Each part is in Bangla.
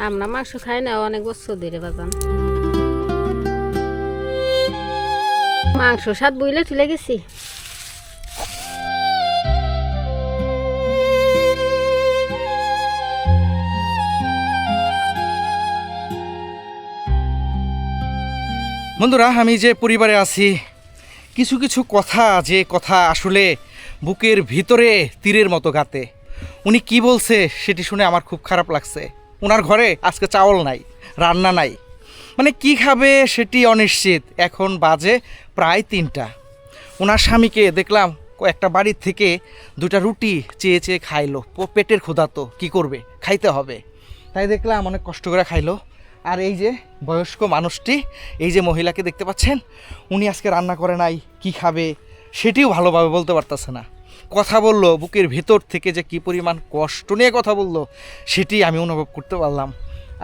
আমরা মাংস খাই না অনেক বছর ধরে বাজান। মাংস স্বাদ বইলে তুলে গেছি। বন্ধুরা, আমি যে পরিবারে আছি, কিছু কিছু কথা যে কথা আসলে বুকের ভিতরে তীরের মতো গাতে। উনি কি বলছে সেটি শুনে আমার খুব খারাপ লাগছে। ওনার ঘরে আজকে চাউল নাই, রান্না নাই, মানে কি খাবে সেটি অনিশ্চিত। এখন বাজে প্রায় 3টা। ওনার স্বামীকে দেখলাম একটা বাড়ির থেকে 2টা রুটি চেয়ে চেয়ে খাইলো। পেটের ক্ষুধা তো কী করবে, খাইতে হবে। তাই দেখলাম অনেক কষ্ট করে খাইলো। আর এই যে বয়স্ক মানুষটি, এই যে মহিলাকে দেখতে পাচ্ছেন, উনি আজকে রান্না করে নাই, কি খাবে সেটিও ভালোভাবে বলতে পারতেছে না। কথা বলল বুকের ভেতর থেকে, যে কী পরিমাণ কষ্ট নিয়ে কথা বলল সেটি আমি অনুভব করতে পারলাম।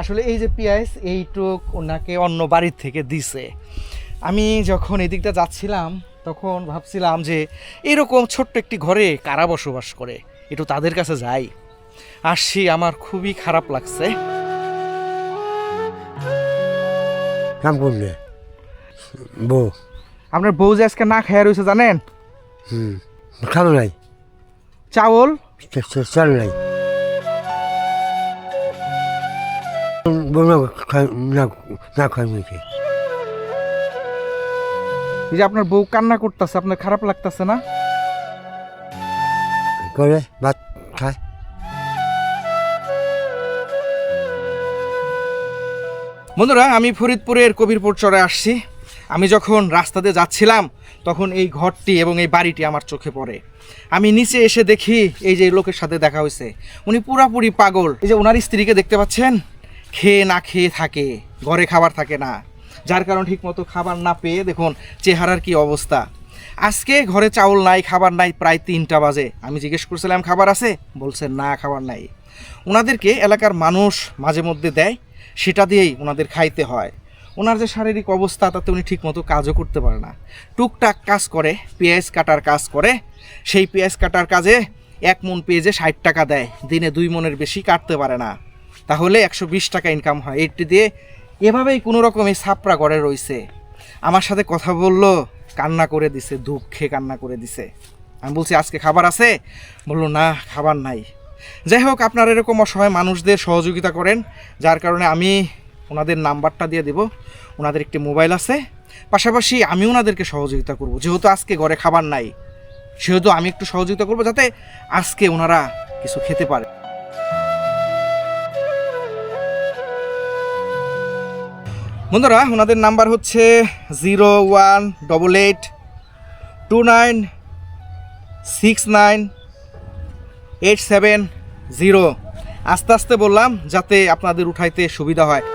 আসলে এই যে পিয়াস এইটুক ওনাকে অন্য বাড়ির থেকে দিছে। আমি যখন এদিকটা যাচ্ছিলাম তখন ভাবছিলাম যে এরকম ছোট্ট একটি ঘরে কারা বসবাস করে, একটু তাদের কাছে যাই। আসছি, আমার খুবই খারাপ লাগছে। কাম করলে বউ, আপনার বউ যে আজকে না খেয়ে রয়েছে জানেন? খালো নাই, চাউল চাল নাই, বউ না খাই মুখে। এই যে আপনার বউ কান্না করতেছে, আপনার খারাপ লাগতেছে না? করে ভাত খায়। বন্ধুরা, আমি ফরিদপুরের কবিরপুর চরে আসছি। আমি যখন রাস্তাতে যাচ্ছিলাম তখন এই ঘরটি এবং এই বাড়িটি আমার চোখে পড়ে। আমি নিচে এসে দেখি এই যে লোকের সাথে দেখা হয়েছে, উনি পুরাপুরি পাগল। এই যে ওনার স্ত্রীকে দেখতে পাচ্ছেন, খেয়ে না খেয়ে থাকে, ঘরে খাবার থাকে না, যার কারণ ঠিকমতো খাবার না পেয়ে দেখুন চেহারার কি অবস্থা। আজকে ঘরে চাউল নাই, খাবার নাই, প্রায় 3টা বাজে। আমি জিজ্ঞেস করছিলাম খাবার আছে, বলছে না খাবার নাই। ওনাদেরকে এলাকার মানুষ মাঝে মধ্যে দেয়, সেটা দিয়েই ওনাদের খাইতে হয়। ওনার যে শারীরিক অবস্থা, তাতে উনি ঠিকমতো কাজও করতে পারে না। টুকটাক কাজ করে, পেঁয়াজ কাটার কাজ করে। সেই পেঁয়াজ কাটার কাজে 1 মণ পেঁয়াজে 60 টাকা দেয়, দিনে 2 মণের বেশি কাটতে পারে না, তাহলে 120 টাকা ইনকাম হয়। এটি দিয়ে এভাবেই কোনো রকম এই ছাপড়া ঘরে রয়েছে। আমার সাথে কথা বললো, কান্না করে দিছে, দুঃখে কান্না করে দিছে। আমি বলছি আজকে খাবার আছে, বললো না খাবার নাই। যাই হোক, আপনারা এরকম অসহায় মানুষদের সহযোগিতা করেন, যার কারণে আমি ওনাদের নাম্বারটা দিয়ে দেব। ওনাদের একটি মোবাইল আছে, পাশাপাশি আমি ওনাদেরকে সহযোগিতা করব। যেহেতু আজকে ঘরে খাবার নাই, সেহেতু আমি একটু সহযোগিতা করব যাতে আজকে ওনারা কিছু খেতে পারে। বন্ধুরা, ওনাদের নাম্বার হচ্ছে 0188296987 0। আস্তে আস্তে বললাম যাতে আপনাদের উঠাইতে সুবিধা হয়।